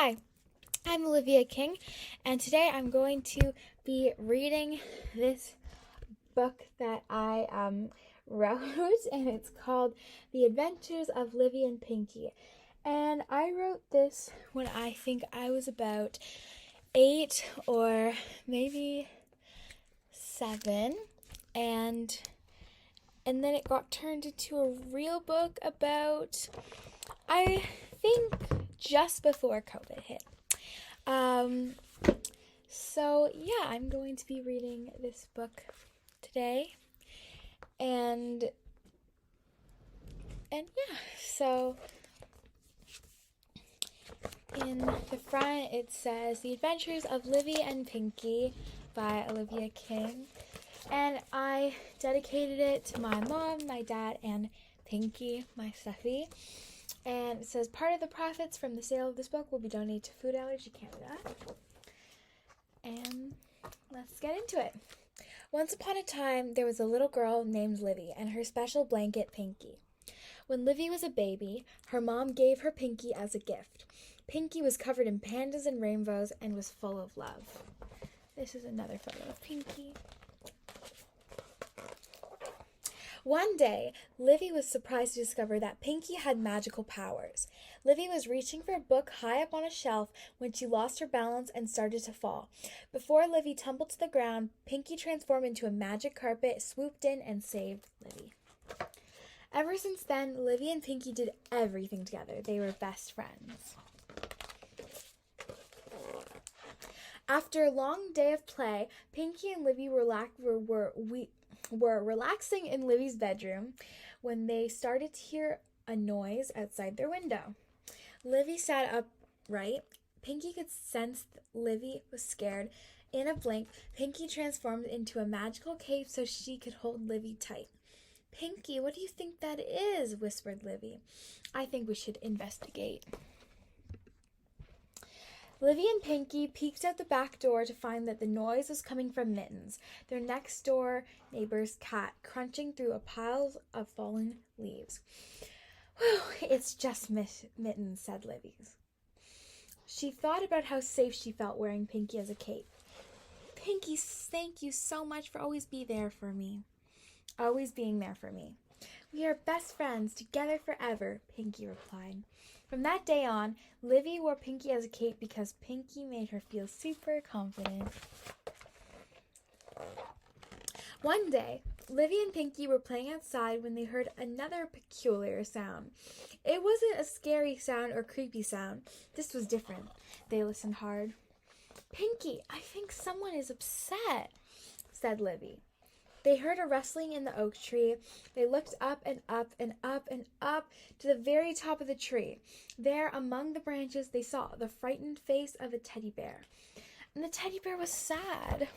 Hi, I'm Olivia King, and today I'm going to be reading this book that I wrote, and it's called The Adventures of Livy and Pinky. And I wrote this when I think I was about 8 or maybe 7, and then it got turned into a real book about, I think, just before COVID hit. I'm going to be reading this book today, and so in the front it says The Adventures of Livy and Pinky by Olivia King, and I dedicated it to my mom, my dad, and Pinky, my stuffy. And it says, part of the profits from the sale of this book will be donated to Food Allergy Canada. And let's get into it. Once upon a time, there was a little girl named Livy and her special blanket, Pinky. When Livy was a baby, her mom gave her Pinky as a gift. Pinky was covered in pandas and rainbows and was full of love. This is another photo of Pinky. One day, Livy was surprised to discover that Pinky had magical powers. Livy was reaching for a book high up on a shelf when she lost her balance and started to fall. Before Livy tumbled to the ground, Pinky transformed into a magic carpet, swooped in, and saved Livy. Ever since then, Livy and Pinky did everything together. They were best friends. After a long day of play, Pinky and Livy were relaxing in Livy's bedroom when they started to hear a noise outside their window. Livy sat upright. Pinky could sense Livy was scared. In a blink, Pinky transformed into a magical cape so she could hold Livy tight. "Pinky, what do you think that is?" whispered Livy. "I think we should investigate." Livy and Pinky peeked out the back door to find that the noise was coming from Mittens, their next-door neighbor's cat, crunching through a pile of fallen leaves. "Whew, it's just Mittens," said Livy. She thought about how safe she felt wearing Pinky as a cape. "Pinky, thank you so much for always being there for me. We are best friends, together forever," Pinky replied. From that day on, Livy wore Pinky as a cape because Pinky made her feel super confident. One day, Livy and Pinky were playing outside when they heard another peculiar sound. It wasn't a scary sound or creepy sound. This was different. They listened hard. "Pinky, I think someone is upset," said Livy. They heard a rustling in the oak tree. They looked up and up and up and up to the very top of the tree. There, among the branches, they saw the frightened face of a teddy bear. And the teddy bear was sad.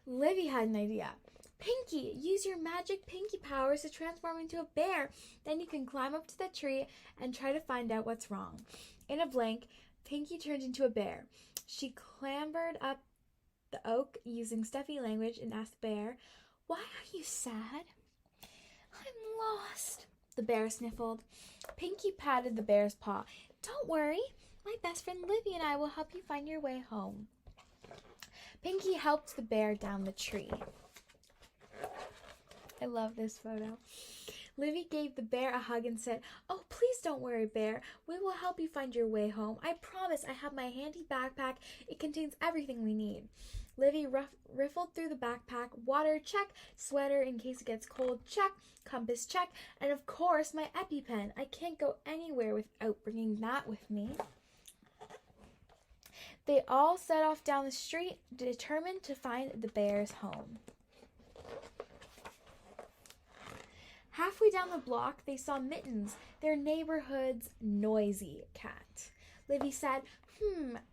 Livy had an idea. "Pinky, use your magic Pinky powers to transform into a bear. Then you can climb up to the tree and try to find out what's wrong." In a blink, Pinky turned into a bear. She clambered up the oak using stuffy language and asked the bear, "Why are you sad?" "I'm lost," the bear sniffled. Pinky patted the bear's paw. "Don't worry, my best friend Livy and I will help you find your way home." Pinky helped the bear down the tree. I love this photo. Livy gave the bear a hug and said, "Oh, please don't worry, bear. We will help you find your way home. I promise. I have my handy backpack. It contains everything we need." Livy riffled through the backpack. Water, check. Sweater in case it gets cold, check. Compass, check. And of course, my EpiPen. I can't go anywhere without bringing that with me. They all set off down the street, determined to find the bear's home. Halfway down the block, they saw Mittens, their neighborhood's noisy cat. Livy said,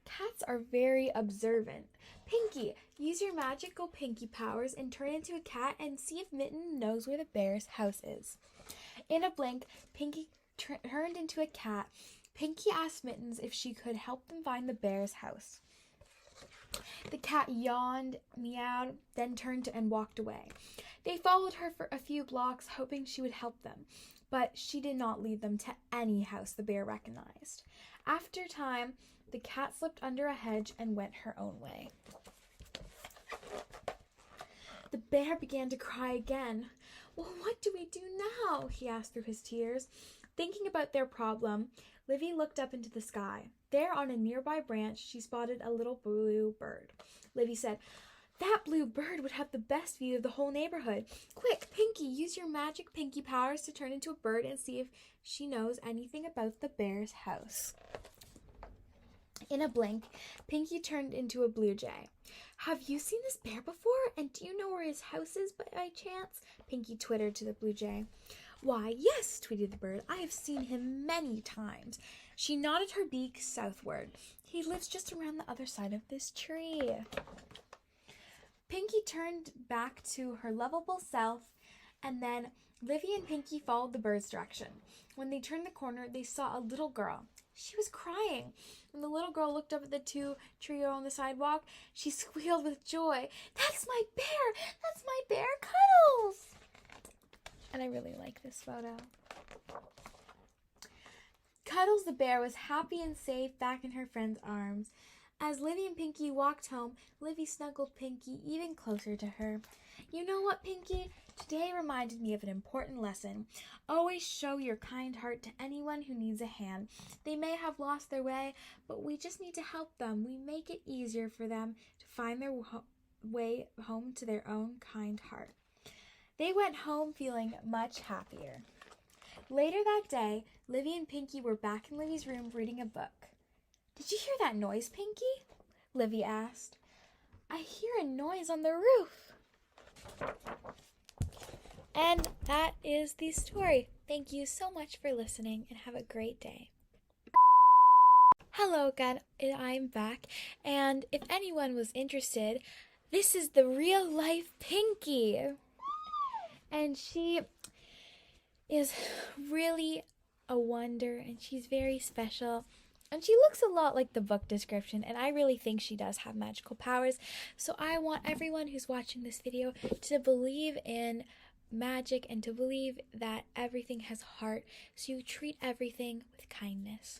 Cats are very observant. Pinky, use your magical Pinky powers and turn into a cat and see if Mitten knows where the bear's house is." In a blink, Pinky turned into a cat. Pinky asked Mittens if she could help them find the bear's house. The cat yawned, meowed, then turned and walked away. They followed her for a few blocks, hoping she would help them. but she did not lead them to any house the bear recognized. After time, the cat slipped under a hedge and went her own way. The bear began to cry again. "Well, what do we do now?" he asked through his tears. Thinking about their problem, Livy looked up into the sky. There, on a nearby branch, she spotted a little blue bird. Livy said, "That blue bird would have the best view of the whole neighborhood. Quick, Pinky, use your magic Pinky powers to turn into a bird and see if she knows anything about the bear's house." In a blink, Pinky turned into a blue jay. "Have you seen this bear before? And do you know where his house is by chance?" Pinky twittered to the blue jay. "Why, yes," tweeted the bird. "I have seen him many times." She nodded her beak southward. "He lives just around the other side of this tree." Pinky turned back to her lovable self, and then Livy and Pinky followed the bird's direction. When they turned the corner, they saw a little girl. She was crying. When the little girl looked up at the trio on the sidewalk, she squealed with joy. "That's my bear! That's my bear, Cuddles!" And I really like this photo. Cuddles the bear was happy and safe back in her friend's arms. As Livy and Pinky walked home, Livy snuggled Pinky even closer to her. "You know what, Pinky? Today reminded me of an important lesson. Always show your kind heart to anyone who needs a hand. They may have lost their way, but we just need to help them. We make it easier for them to find their way home to their own kind heart." They went home feeling much happier. Later that day, Livy and Pinky were back in Livy's room reading a book. "Did you hear that noise, Pinky?" Livy asked. "I hear a noise on the roof." And that is the story. Thank you so much for listening and have a great day. Hello again, I'm back. And if anyone was interested, this is the real life Pinky. And she is really a wonder, and she's very special. And she looks a lot like the book description, and I really think she does have magical powers. So I want everyone who's watching this video to believe in magic and to believe that everything has heart, so you treat everything with kindness.